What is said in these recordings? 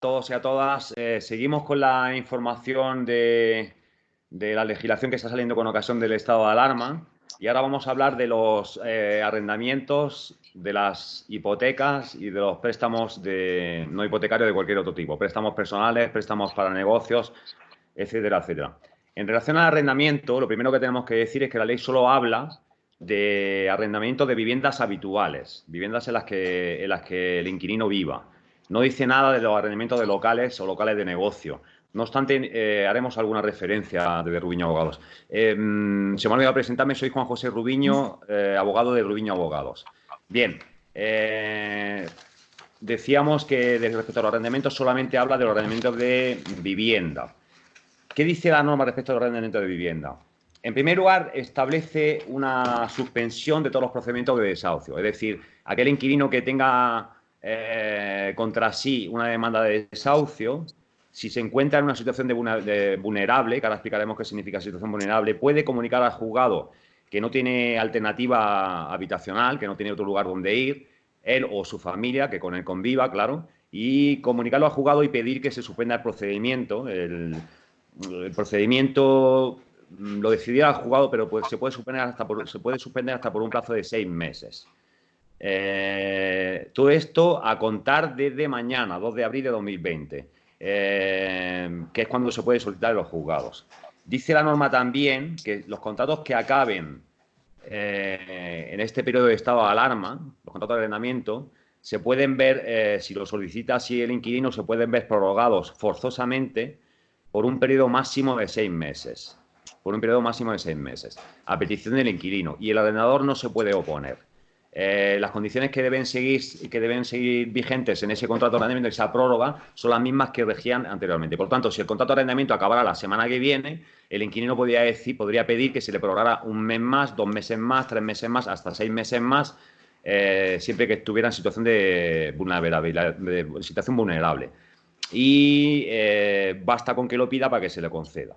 todos y a todas. Seguimos con la información de la legislación que está saliendo con ocasión del estado de alarma y ahora vamos a hablar de los arrendamientos, de las hipotecas y de los préstamos no hipotecarios de cualquier otro tipo, préstamos personales, préstamos para negocios, etcétera, etcétera. En relación al arrendamiento, lo primero que tenemos que decir es que la ley solo habla de arrendamiento de viviendas habituales, viviendas en las que el inquilino viva. No dice nada de los arrendamientos de locales o locales de negocio. No obstante, haremos alguna referencia de Rubiño Abogados. Se me ha olvidado presentarme, soy Juan José Rubiño, abogado de Rubiño Abogados. Bien, decíamos que respecto a los arrendamientos solamente habla de los arrendamientos de vivienda. ¿Qué dice la norma respecto al arrendamiento de vivienda? En primer lugar, establece una suspensión de todos los procedimientos de desahucio. Es decir, aquel inquilino que tenga contra sí una demanda de desahucio, si se encuentra en una situación de vulnerable, que ahora explicaremos qué significa situación vulnerable, puede comunicar al juzgado que no tiene alternativa habitacional, que no tiene otro lugar donde ir, él o su familia, que con él conviva, claro, y comunicarlo al juzgado y pedir que se suspenda el procedimiento. El procedimiento lo decidirá el juzgado, pero se puede suspender hasta por un plazo de 6 meses. Todo esto a contar desde mañana, 2 de abril de 2020, que es cuando se puede solicitar en los juzgados. Dice la norma también que los contratos que acaben en este periodo de estado de alarma, los contratos de arrendamiento, se pueden ver, si lo solicita así el inquilino, se pueden ver prorrogados forzosamente por un periodo máximo de 6 meses. Por un periodo máximo de 6 meses, a petición del inquilino. Y el arrendador no se puede oponer. Las condiciones que deben seguir vigentes en ese contrato de arrendamiento, esa prórroga, son las mismas que regían anteriormente. Por tanto, si el contrato de arrendamiento acabara la semana que viene, el inquilino podría pedir que se le prorrogara 1 mes más, 2 meses más, 3 meses más, hasta 6 meses más, siempre que estuviera en situación situación vulnerable. Y basta con que lo pida para que se le conceda.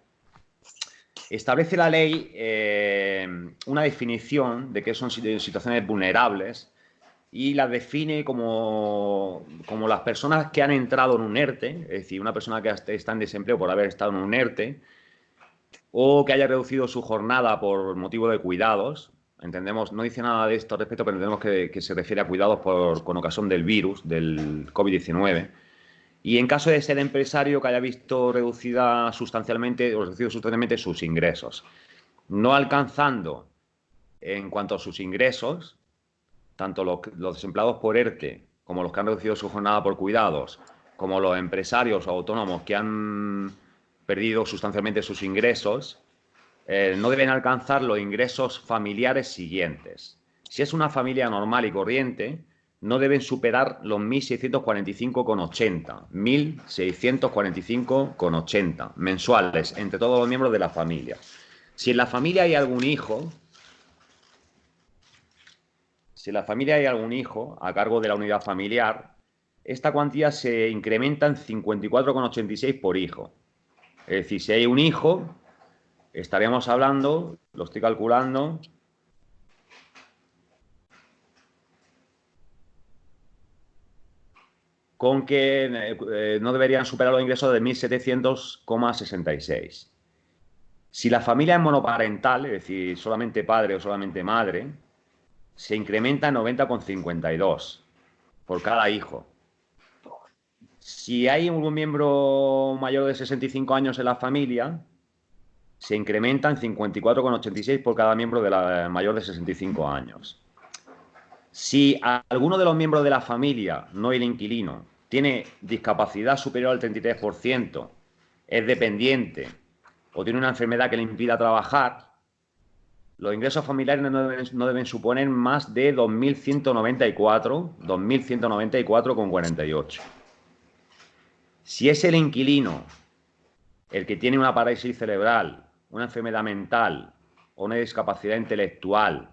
Establece la ley una definición de qué son situaciones vulnerables y las define como las personas que han entrado en un ERTE, es decir, una persona que está en desempleo por haber estado en un ERTE o que haya reducido su jornada por motivo de cuidados. Entendemos, no dice nada de esto al respecto, pero entendemos que se refiere a cuidados con ocasión del virus, del COVID-19. Y en caso de ser empresario que haya visto reducido sustancialmente sus ingresos, no alcanzando en cuanto a sus ingresos, tanto los desempleados por ERTE como los que han reducido su jornada por cuidados, como los empresarios o autónomos que han perdido sustancialmente sus ingresos, no deben alcanzar los ingresos familiares siguientes. Si es una familia normal y corriente, no deben superar los 1.645,80. 1.645,80 mensuales entre todos los miembros de la familia. Si en la familia hay algún hijo, a cargo de la unidad familiar, esta cuantía se incrementa en 54,86 por hijo. Es decir, si hay un hijo, estaríamos hablando, lo estoy calculando, con que no deberían superar los ingresos de 1.700,66. Si la familia es monoparental, es decir, solamente padre o solamente madre, se incrementa en 90,52 por cada hijo. Si hay un miembro mayor de 65 años en la familia, se incrementa en 54,86 por cada miembro mayor de 65 años. Si alguno de los miembros de la familia, no el inquilino, tiene discapacidad superior al 33%, es dependiente o tiene una enfermedad que le impida trabajar, los ingresos familiares no deben suponer más de 2.194,48. Si es el inquilino el que tiene una parálisis cerebral, una enfermedad mental o una discapacidad intelectual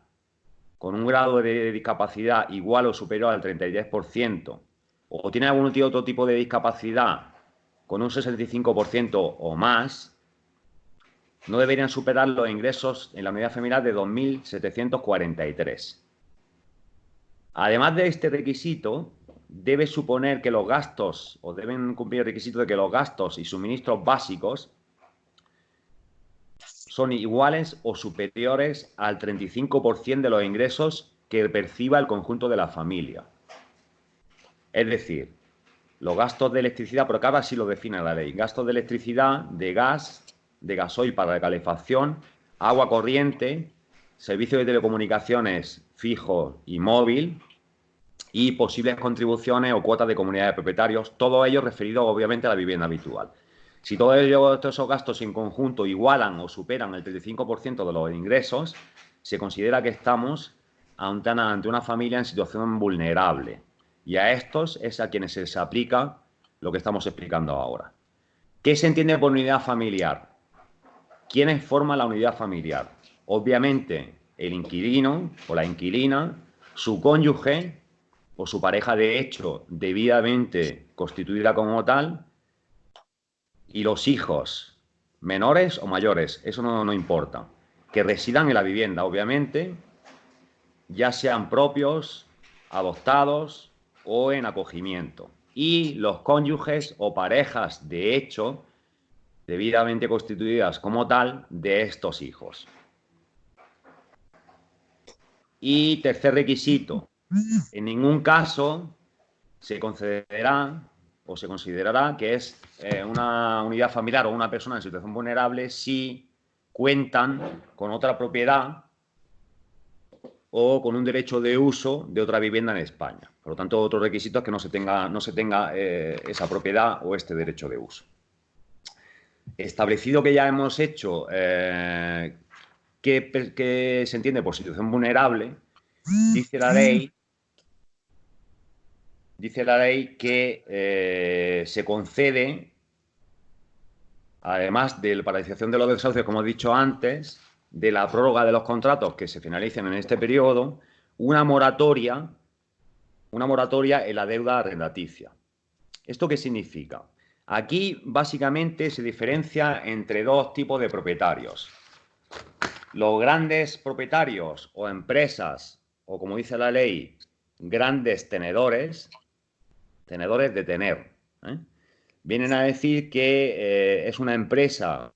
con un grado de discapacidad igual o superior al 33%, o tiene algún otro tipo de discapacidad con un 65% o más, no deberían superar los ingresos en la unidad familiar de 2.743. Además de este requisito, debe suponer que los gastos, o deben cumplir el requisito de que los gastos y suministros básicos son iguales o superiores al 35% de los ingresos que perciba el conjunto de la familia. Es decir, los gastos de electricidad, pero acá sí lo define la ley, gastos de electricidad, de gas, de gasoil para la calefacción, agua corriente, servicio de telecomunicaciones fijo y móvil, y posibles contribuciones o cuotas de comunidad de propietarios, todo ello referido obviamente a la vivienda habitual. Si todos esos gastos en conjunto igualan o superan el 35% de los ingresos, se considera que estamos ante una familia en situación vulnerable. Y a estos es a quienes se les aplica lo que estamos explicando ahora. ¿Qué se entiende por unidad familiar? ¿Quiénes forman la unidad familiar? Obviamente, el inquilino o la inquilina, su cónyuge o su pareja de hecho debidamente constituida como tal, y los hijos, menores o mayores, eso no importa, que residan en la vivienda, obviamente, ya sean propios, adoptados o en acogimiento. Y los cónyuges o parejas de hecho debidamente constituidas como tal de estos hijos. Y tercer requisito, en ningún caso se concederá o se considerará que es una unidad familiar o una persona en situación vulnerable si cuentan con otra propiedad o con un derecho de uso de otra vivienda en España. Por lo tanto, otro requisito es que no se tenga esa propiedad o este derecho de uso. Establecido que ya hemos hecho que se entiende por situación vulnerable, dice la ley que se concede, además de la paralización de los desahucios, como he dicho antes, de la prórroga de los contratos que se finalicen en este periodo, una moratoria en la deuda arrendaticia. ¿Esto qué significa? Aquí, básicamente, se diferencia entre dos tipos de propietarios. Los grandes propietarios o empresas, o como dice la ley, grandes tenedores de tener, vienen a decir que es una empresa,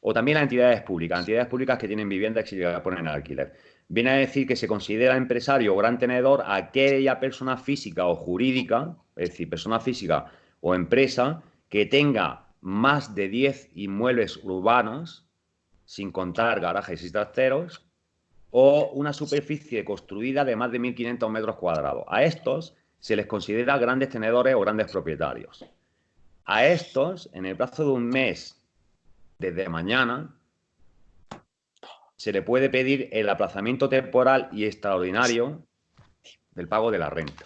o también las entidades públicas que tienen vivienda que se llega a poner en alquiler. Viene a decir que se considera empresario o gran tenedor a aquella persona física o jurídica, es decir, persona física o empresa que tenga más de 10 inmuebles urbanos, sin contar garajes y trasteros, o una superficie construida de más de 1.500 metros cuadrados. A estos se les considera grandes tenedores o grandes propietarios. A estos, en el plazo de un mes, desde mañana, se le puede pedir el aplazamiento temporal y extraordinario del pago de la renta.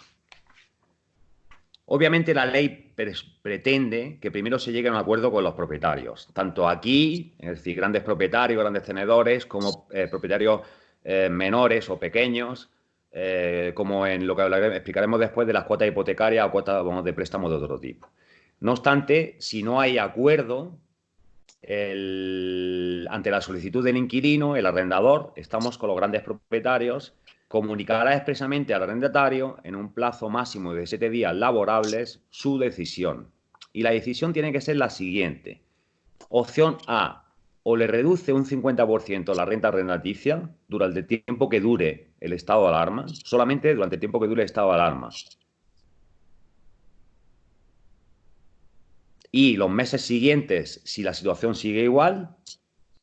Obviamente la ley pretende que primero se llegue a un acuerdo con los propietarios, tanto aquí, es decir, grandes propietarios, grandes tenedores, como propietarios menores o pequeños, como en lo que explicaremos después de las cuotas hipotecarias o cuotas de préstamos de otro tipo. No obstante, si no hay acuerdo, ante la solicitud del inquilino, el arrendador, estamos con los grandes propietarios, comunicará expresamente al arrendatario en un plazo máximo de 7 días laborables su decisión. Y la decisión tiene que ser la siguiente. Opción A, o le reduce un 50% la renta arrendaticia durante el tiempo que dure el estado de alarma, solamente durante el tiempo que dure el estado de alarma. Y los meses siguientes, si la situación sigue igual,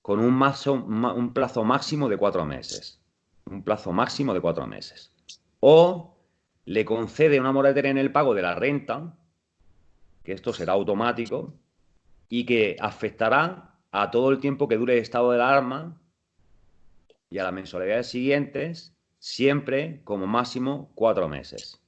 con un plazo máximo de 4 meses. Un plazo máximo de 4 meses. O le concede una moratoria en el pago de la renta, que esto será automático, y que afectará a todo el tiempo que dure el estado de alarma y a las mensualidades siguientes, siempre como máximo 4 meses.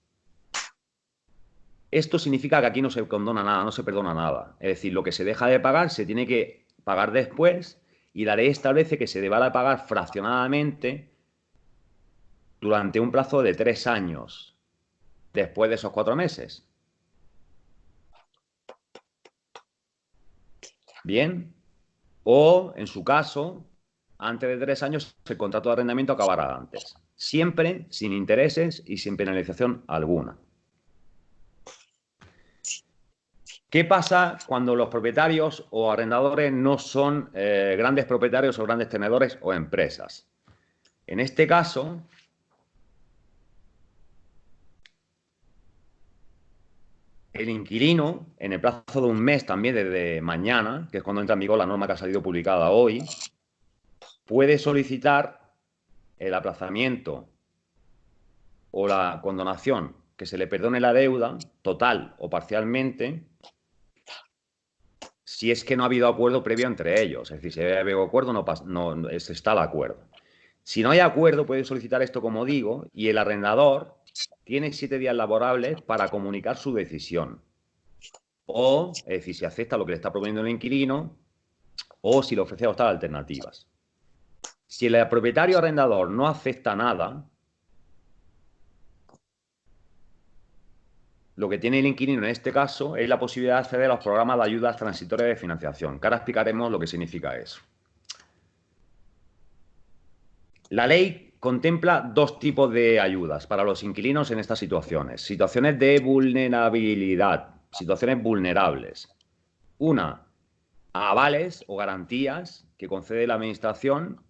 Esto significa que aquí no se condona nada, no se perdona nada. Es decir, lo que se deja de pagar se tiene que pagar después, y la ley establece que se deberá pagar fraccionadamente durante un plazo de 3 años después de esos 4 meses. Bien. O, en su caso, antes de 3 años, el contrato de arrendamiento acabará antes. Siempre sin intereses y sin penalización alguna. ¿Qué pasa cuando los propietarios o arrendadores no son grandes propietarios o grandes tenedores o empresas? En este caso, el inquilino, en el plazo de un mes también desde mañana, que es cuando entra en vigor la norma que ha salido publicada hoy, puede solicitar el aplazamiento o la condonación, que se le perdone la deuda total o parcialmente, si es que no ha habido acuerdo previo entre ellos. Es decir, si ha habido acuerdo, no está el acuerdo. Si no hay acuerdo, puede solicitar esto, como digo, y el arrendador tiene 7 días laborables para comunicar su decisión. O, es decir, si acepta lo que le está proponiendo el inquilino, o si le ofrece otras alternativas. Si el propietario arrendador no acepta nada, lo que tiene el inquilino en este caso es la posibilidad de acceder a los programas de ayudas transitorias de financiación, que ahora explicaremos lo que significa eso. La ley contempla dos tipos de ayudas para los inquilinos en estas situaciones. Situaciones de vulnerabilidad, situaciones vulnerables. Una, avales o garantías que concede la Administración.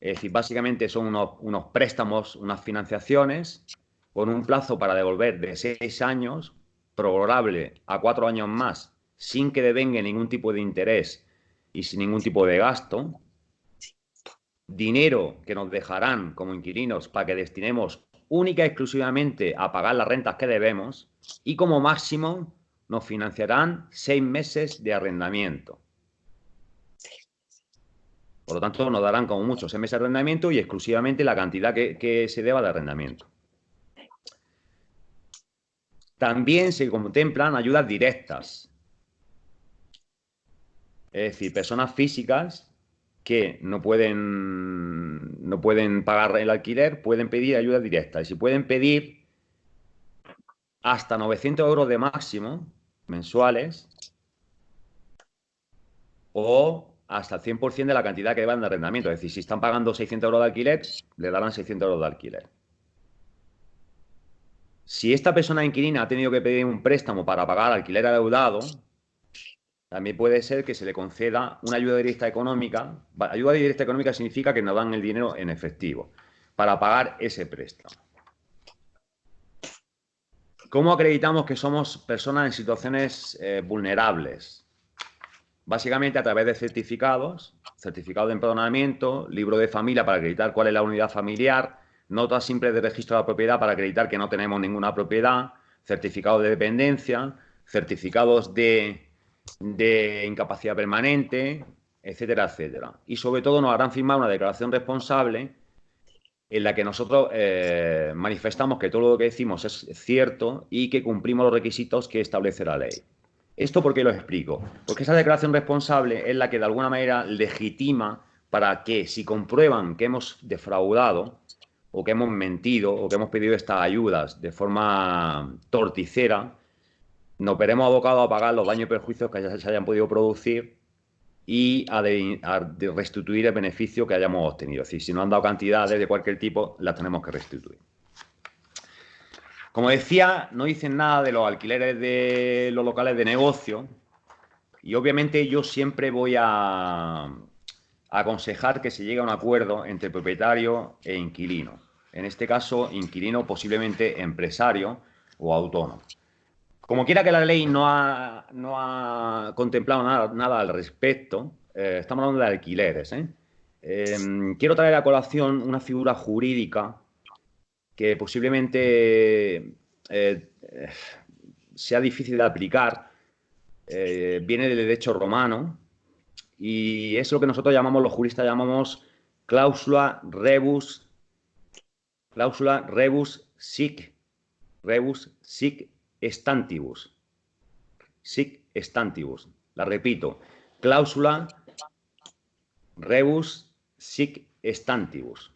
Es decir, básicamente son unos préstamos, unas financiaciones con un plazo para devolver de 6 años, prorrogable a 4 años más, sin que devengue ningún tipo de interés y sin ningún tipo de gasto. Dinero que nos dejarán como inquilinos para que destinemos única y exclusivamente a pagar las rentas que debemos, y como máximo nos financiarán 6 meses de arrendamiento. Por lo tanto, nos darán como mucho 6 meses de arrendamiento y exclusivamente la cantidad que se deba de arrendamiento. También se contemplan ayudas directas. Es decir, personas físicas que no pueden pagar el alquiler, pueden pedir ayuda directa. Y si pueden pedir hasta 900 euros de máximo mensuales o hasta el 100% de la cantidad que deban de arrendamiento. Es decir, si están pagando 600 euros de alquiler, le darán 600 euros de alquiler. Si esta persona inquilina ha tenido que pedir un préstamo para pagar alquiler adeudado, también puede ser que se le conceda una ayuda directa económica. Ayuda directa económica significa que nos dan el dinero en efectivo para pagar ese préstamo. ¿Cómo acreditamos que somos personas en situaciones vulnerables? Básicamente a través de certificados, certificado de empadronamiento, libro de familia para acreditar cuál es la unidad familiar, notas simples de registro de la propiedad para acreditar que no tenemos ninguna propiedad, certificado de dependencia, certificados de incapacidad permanente, etcétera, etcétera. Y sobre todo nos harán firmar una declaración responsable en la que nosotros manifestamos que todo lo que decimos es cierto y que cumplimos los requisitos que establece la ley. ¿Esto por qué lo explico? Porque esa declaración responsable es la que de alguna manera legitima para que, si comprueban que hemos defraudado o que hemos mentido o que hemos pedido estas ayudas de forma torticera, nos veremos abocados a pagar los daños y perjuicios que se hayan podido producir y a restituir el beneficio que hayamos obtenido. Es decir, si nos han dado cantidades de cualquier tipo, las tenemos que restituir. Como decía, no dicen nada de los alquileres de los locales de negocio y obviamente yo siempre voy a aconsejar que se llegue a un acuerdo entre propietario e inquilino. En este caso, inquilino posiblemente empresario o autónomo. Como quiera que la ley no ha contemplado nada al respecto, estamos hablando de alquileres. Quiero traer a colación una figura jurídica que posiblemente sea difícil de aplicar. Viene del derecho romano y es lo que nosotros los juristas llamamos cláusula rebus sic stantibus. Sic stantibus. La repito. Cláusula rebus sic stantibus.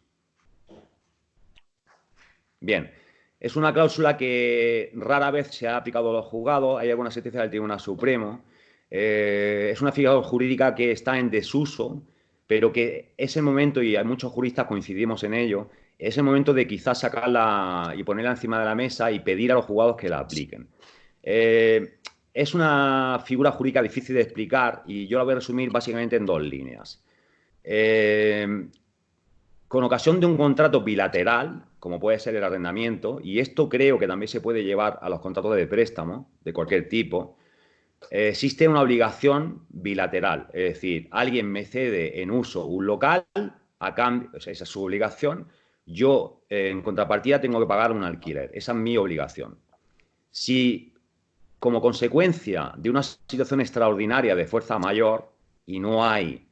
Bien. Es una cláusula que rara vez se ha aplicado a los juzgados. Hay alguna sentencia del Tribunal Supremo. Es una figura jurídica que está en desuso, pero que es el momento, y hay muchos juristas coincidimos en ello, es el momento de quizás sacarla y ponerla encima de la mesa y pedir a los juzgados que la apliquen. es una figura jurídica difícil de explicar y yo la voy a resumir básicamente en dos líneas. Con ocasión de un contrato bilateral, como puede ser el arrendamiento, y esto creo que también se puede llevar a los contratos de préstamo de cualquier tipo, existe una obligación bilateral, es decir, alguien me cede en uso un local, a cambio, o sea, esa es su obligación, yo en contrapartida tengo que pagar un alquiler, esa es mi obligación. Si como consecuencia de una situación extraordinaria de fuerza mayor, y no hay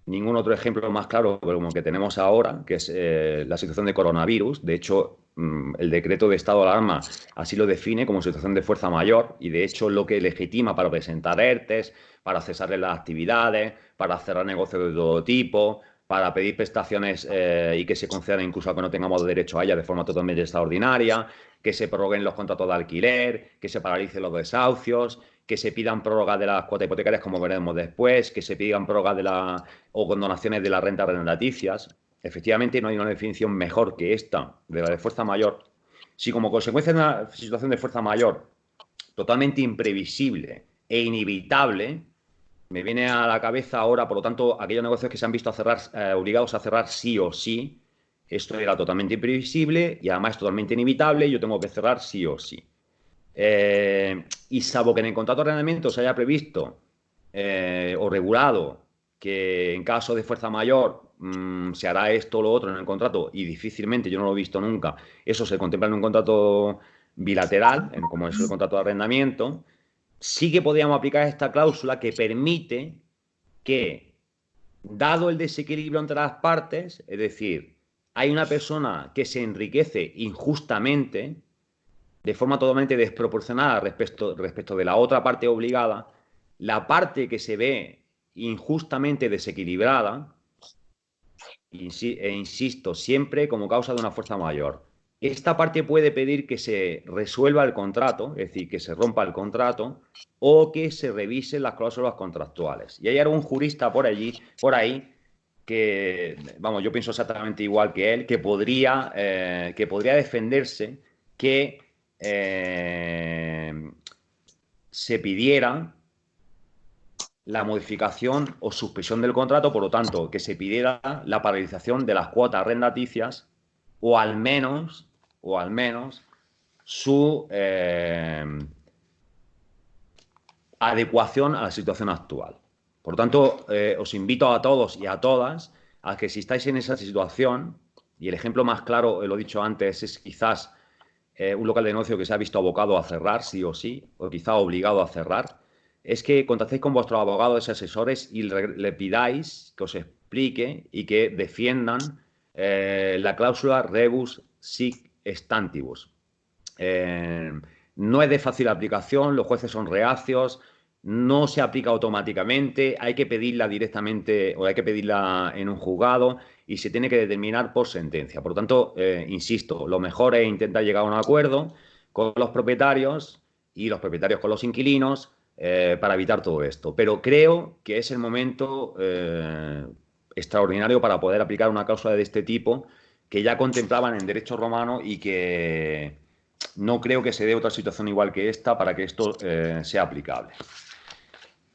ningún otro ejemplo más claro que como que tenemos ahora, que es la situación de coronavirus. De hecho, el decreto de estado de alarma así lo define como situación de fuerza mayor y de hecho lo que legitima para presentar ERTES, para cesarle las actividades, para cerrar negocios de todo tipo, para pedir prestaciones y que se concedan incluso a que no tengamos derecho a ellas de forma totalmente extraordinaria, que se prorroguen los contratos de alquiler, que se paralicen los desahucios, que se pidan prórrogas de las cuotas hipotecarias, como veremos después, que se pidan prórrogas de o condonaciones de las rentas arrendaticias. Efectivamente, no hay una definición mejor que esta de la de fuerza mayor. Si como consecuencia de una situación de fuerza mayor totalmente imprevisible e inevitable, me viene a la cabeza ahora, por lo tanto, aquellos negocios que se han visto a cerrar, obligados a cerrar sí o sí, esto era totalmente imprevisible y además totalmente inevitable, yo tengo que cerrar sí o sí. Y salvo que en el contrato de arrendamiento se haya previsto o regulado que en caso de fuerza mayor se hará esto o lo otro en el contrato y difícilmente, yo no lo he visto nunca, eso se contempla en un contrato bilateral, como es el contrato de arrendamiento, sí que podríamos aplicar esta cláusula que permite que, dado el desequilibrio entre las partes, es decir, hay una persona que se enriquece injustamente, de forma totalmente desproporcionada respecto de la otra parte obligada, la parte que se ve injustamente desequilibrada, e insisto, siempre como causa de una fuerza mayor. Esta parte puede pedir que se resuelva el contrato, es decir, que se rompa el contrato, o que se revisen las cláusulas contractuales. Y hay algún jurista por ahí, que, vamos, yo pienso exactamente igual que él, que podría defenderse que se pidiera la modificación o suspensión del contrato, por lo tanto, que se pidiera la paralización de las cuotas arrendaticias o al menos su adecuación a la situación actual. Por lo tanto, os invito a todos y a todas a que si estáis en esa situación, y el ejemplo más claro, lo he dicho antes, es quizás un local de negocio que se ha visto abocado a cerrar, sí o sí, o quizá obligado a cerrar, es que contactéis con vuestros abogados y asesores y le pidáis que os explique y que defiendan la cláusula rebus sic stantibus. No es de fácil aplicación, los jueces son reacios, no se aplica automáticamente, hay que pedirla directamente o hay que pedirla en un juzgado y se tiene que determinar por sentencia. Por lo tanto, insisto, lo mejor es intentar llegar a un acuerdo con los propietarios y los propietarios con los inquilinos para evitar todo esto. Pero creo que es el momento extraordinario para poder aplicar una cláusula de este tipo que ya contemplaban en derecho romano y que no creo que se dé otra situación igual que esta para que esto sea aplicable.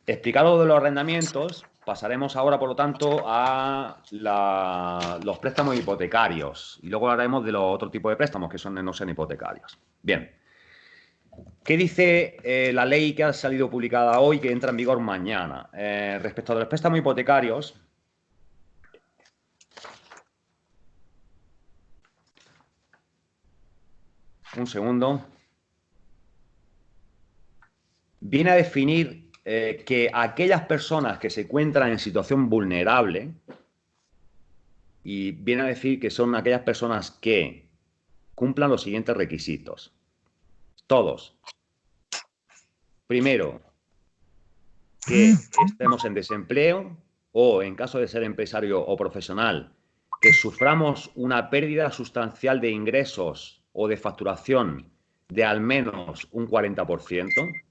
Explicado de los arrendamientos, pasaremos ahora, por lo tanto, a los préstamos hipotecarios. Y luego hablaremos de los otros tipos de préstamos que no sean hipotecarios. Bien. ¿Qué dice la ley que ha salido publicada hoy, que entra en vigor mañana? Respecto a los préstamos hipotecarios, un segundo, viene a definir que aquellas personas que se encuentran en situación vulnerable, y viene a decir que son aquellas personas que cumplan los siguientes requisitos. Todos. Primero, que estemos en desempleo o, en caso de ser empresario o profesional, que suframos una pérdida sustancial de ingresos o de facturación de al menos un 40%,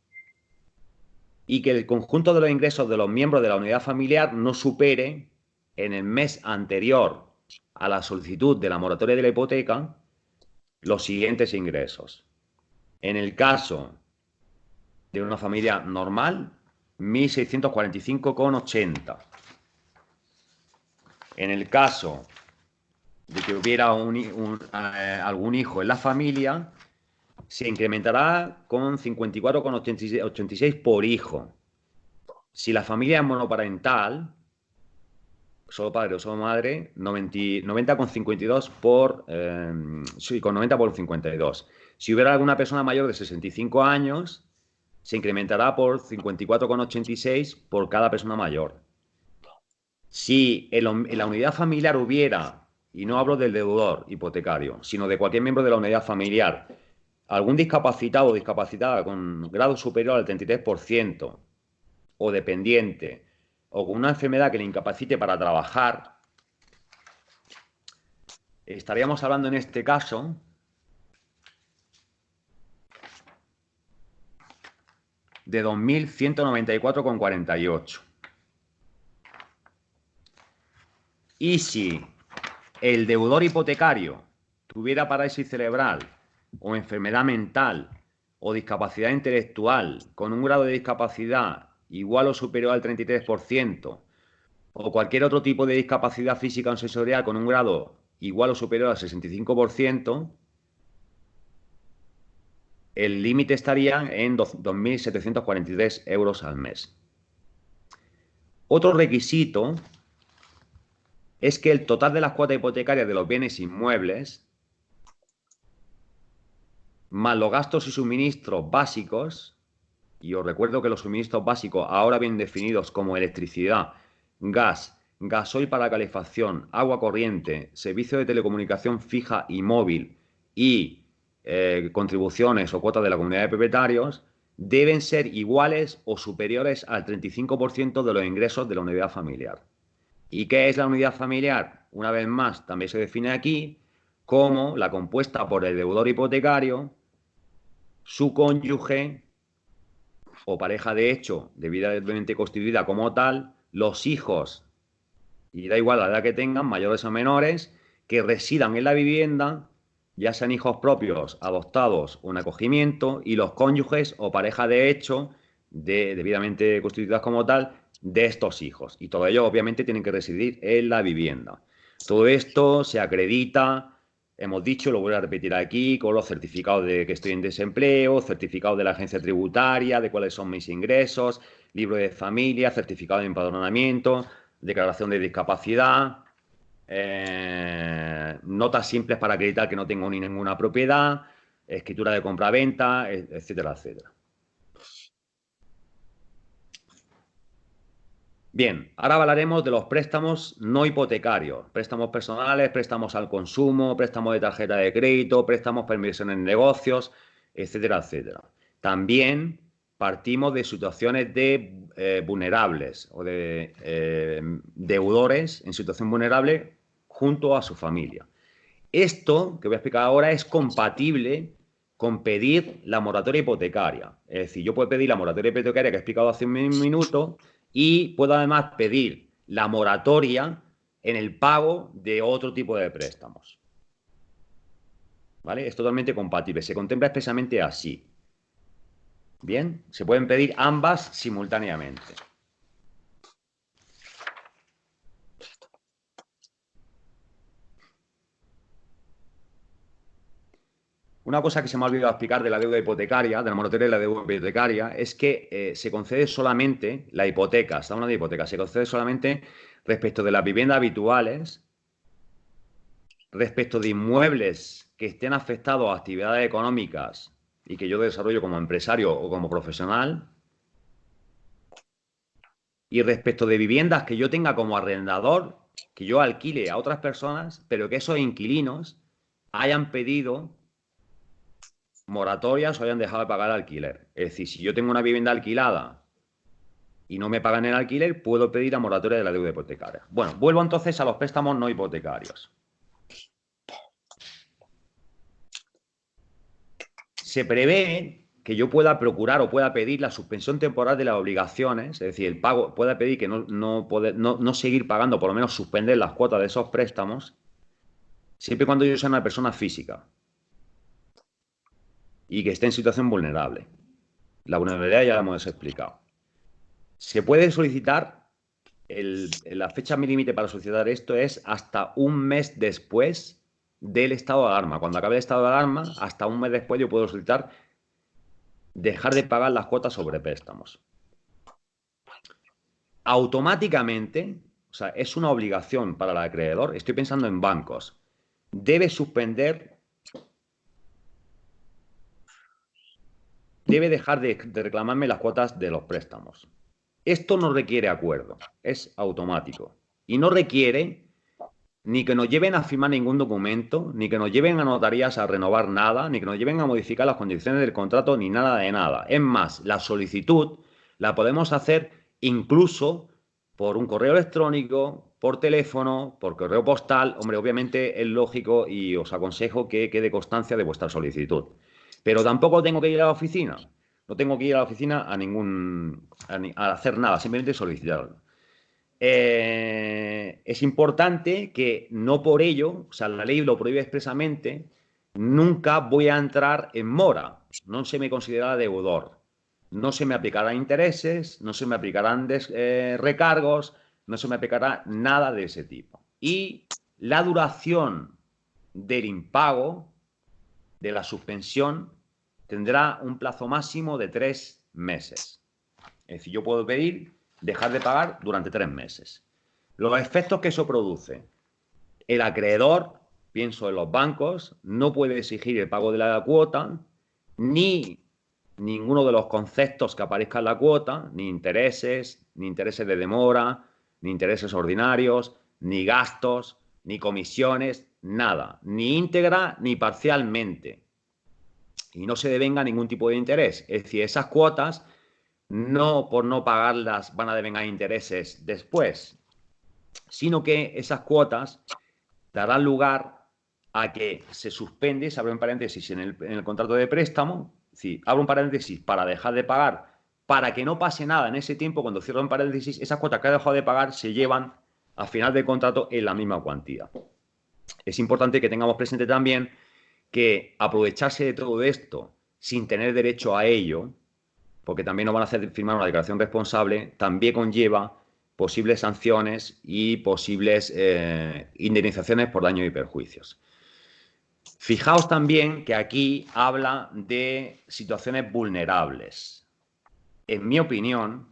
y que el conjunto de los ingresos de los miembros de la unidad familiar no supere en el mes anterior a la solicitud de la moratoria de la hipoteca los siguientes ingresos. En el caso de una familia normal, 1.645,80. En el caso de que hubiera algún hijo en la familia, se incrementará con 54,86 por hijo. Si la familia es monoparental, solo padre o solo madre, 90,52 por... sí, con 90 por 52. Si hubiera alguna persona mayor de 65 años, se incrementará por 54,86 por cada persona mayor. Si en la unidad familiar hubiera, y no hablo del deudor hipotecario, sino de cualquier miembro de la unidad familiar, algún discapacitado o discapacitada con grado superior al 33% o dependiente o con una enfermedad que le incapacite para trabajar, estaríamos hablando en este caso de 2.194,48. Y si el deudor hipotecario tuviera parálisis cerebral o enfermedad mental o discapacidad intelectual con un grado de discapacidad igual o superior al 33%, o cualquier otro tipo de discapacidad física o sensorial con un grado igual o superior al 65%, el límite estaría en 2.743 euros al mes. Otro requisito es que el total de las cuotas hipotecarias de los bienes inmuebles, más los gastos y suministros básicos, y os recuerdo que los suministros básicos ahora bien definidos como electricidad, gas, gasoil para calefacción, agua corriente, servicio de telecomunicación fija y móvil y contribuciones o cuotas de la comunidad de propietarios, deben ser iguales o superiores al 35% de los ingresos de la unidad familiar. ¿Y qué es la unidad familiar? Una vez más, también se define aquí como la compuesta por el deudor hipotecario, su cónyuge o pareja de hecho debidamente constituida como tal, los hijos, y da igual la edad que tengan, mayores o menores, que residan en la vivienda, ya sean hijos propios, adoptados o en acogimiento, y los cónyuges o pareja de hecho debidamente constituidas como tal de estos hijos. Y todo ello obviamente tienen que residir en la vivienda. Todo esto se acredita, hemos dicho, lo voy a repetir aquí, con los certificados de que estoy en desempleo, certificados de la agencia tributaria, de cuáles son mis ingresos, libro de familia, certificado de empadronamiento, declaración de discapacidad, notas simples para acreditar que no tengo ni ninguna propiedad, escritura de compra-venta, etcétera, etcétera. Bien, ahora hablaremos de los préstamos no hipotecarios, préstamos personales, préstamos al consumo, préstamos de tarjeta de crédito, préstamos para inversión en negocios, etcétera, etcétera. También partimos de situaciones de vulnerables o de deudores en situación vulnerable junto a su familia. Esto que voy a explicar ahora es compatible con pedir la moratoria hipotecaria. Es decir, yo puedo pedir la moratoria hipotecaria que he explicado hace un minuto y puedo además pedir la moratoria en el pago de otro tipo de préstamos. ¿Vale? Es totalmente compatible. Se contempla expresamente así. Bien, se pueden pedir ambas simultáneamente. Una cosa que se me ha olvidado explicar de la deuda hipotecaria, de la moratoria de la deuda hipotecaria, es que se concede solamente la hipoteca, estamos hablando de hipoteca, se concede solamente respecto de las viviendas habituales, respecto de inmuebles que estén afectados a actividades económicas y que yo desarrollo como empresario o como profesional, y respecto de viviendas que yo tenga como arrendador, que yo alquile a otras personas, pero que esos inquilinos hayan pedido moratorias o hayan dejado de pagar alquiler. Es decir, si yo tengo una vivienda alquilada y no me pagan el alquiler, puedo pedir la moratoria de la deuda hipotecaria. Bueno, vuelvo entonces a los préstamos no hipotecarios. Se prevé que yo pueda procurar o pueda pedir la suspensión temporal de las obligaciones, es decir, el pago, pueda pedir que no seguir pagando, por lo menos suspender las cuotas de esos préstamos, siempre y cuando yo sea una persona física y que esté en situación vulnerable. La vulnerabilidad ya la hemos explicado. Se puede solicitar, la fecha límite para solicitar esto es hasta un mes después del estado de alarma. Cuando acabe el estado de alarma, hasta un mes después yo puedo solicitar dejar de pagar las cuotas sobre préstamos. Automáticamente, o sea, es una obligación para el acreedor, estoy pensando en bancos, debe suspender, debe dejar de reclamarme las cuotas de los préstamos. Esto no requiere acuerdo, es automático. Y no requiere ni que nos lleven a firmar ningún documento, ni que nos lleven a notarías a renovar nada, ni que nos lleven a modificar las condiciones del contrato, ni nada de nada. Es más, la solicitud la podemos hacer incluso por un correo electrónico, por teléfono, por correo postal. Hombre, obviamente es lógico y os aconsejo que quede constancia de vuestra solicitud. Pero tampoco tengo que ir a la oficina. No tengo que ir a la oficina a hacer nada, simplemente solicitarlo. Es importante que no por ello, o sea, la ley lo prohíbe expresamente, nunca voy a entrar en mora, no se me considera deudor, no se me aplicarán intereses, no se me aplicarán recargos, no se me aplicará nada de ese tipo. Y la duración del impago, de la suspensión, tendrá un plazo máximo de 3 meses. Es decir, yo puedo pedir dejar de pagar durante 3 meses. Los efectos que eso produce. El acreedor, pienso en los bancos, no puede exigir el pago de la cuota, ni ninguno de los conceptos que aparezcan en la cuota, ni intereses de demora, ni intereses ordinarios, ni gastos, ni comisiones, nada, ni íntegra ni parcialmente. Y no se devenga ningún tipo de interés. Es decir, esas cuotas no por no pagarlas van a devengar intereses después, sino que esas cuotas darán lugar a que se suspende, se abre un paréntesis en el contrato de préstamo, sí, abro un paréntesis para dejar de pagar, para que no pase nada en ese tiempo, cuando cierro un paréntesis, esas cuotas que ha dejado de pagar se llevan al final del contrato en la misma cuantía. Es importante que tengamos presente también que aprovecharse de todo esto sin tener derecho a ello, porque también nos van a hacer firmar una declaración responsable, también conlleva posibles sanciones y posibles indemnizaciones por daños y perjuicios. Fijaos también que aquí habla de situaciones vulnerables. En mi opinión,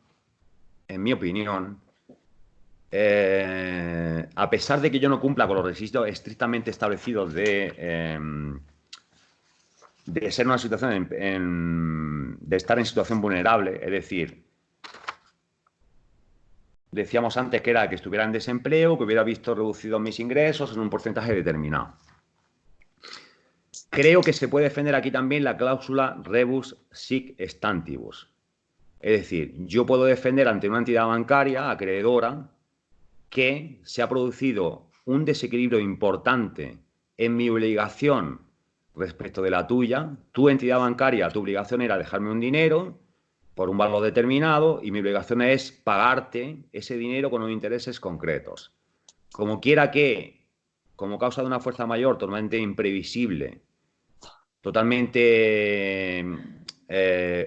a pesar de que yo no cumpla con los requisitos estrictamente establecidos de ser una situación de estar en situación vulnerable, es decir, decíamos antes que era que estuviera en desempleo, que hubiera visto reducidos mis ingresos en un porcentaje determinado. Creo que se puede defender aquí también la cláusula rebus sic stantibus. Es decir, yo puedo defender ante una entidad bancaria acreedora que se ha producido un desequilibrio importante en mi obligación respecto de la tuya. Tu entidad bancaria, tu obligación era dejarme un dinero por un valor determinado y mi obligación es pagarte ese dinero con unos intereses concretos. Como quiera que, como causa de una fuerza mayor totalmente imprevisible, totalmente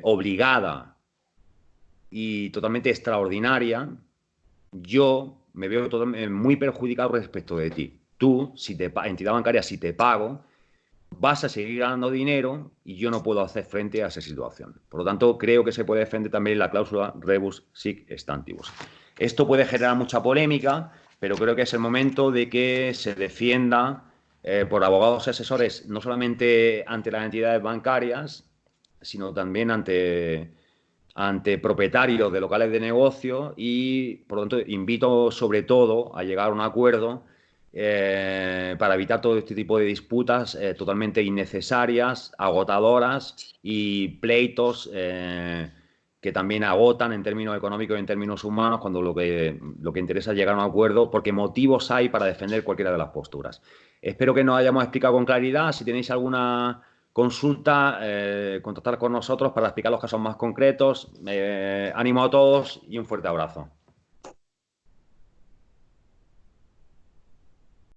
obligada y totalmente extraordinaria, yo me veo muy perjudicado respecto de ti. Tú, entidad bancaria, si te pago, vas a seguir ganando dinero y yo no puedo hacer frente a esa situación. Por lo tanto, creo que se puede defender también la cláusula rebus sic stantibus. Esto puede generar mucha polémica, pero creo que es el momento de que se defienda por abogados y asesores, no solamente ante las entidades bancarias, sino también ante propietarios de locales de negocio y, por lo tanto, invito sobre todo a llegar a un acuerdo para evitar todo este tipo de disputas totalmente innecesarias, agotadoras y pleitos que también agotan en términos económicos y en términos humanos cuando lo que interesa es llegar a un acuerdo, porque motivos hay para defender cualquiera de las posturas. Espero que nos hayamos explicado con claridad. Si tenéis alguna consulta, contactar con nosotros para explicar los casos más concretos. Ánimo a todos y un fuerte abrazo.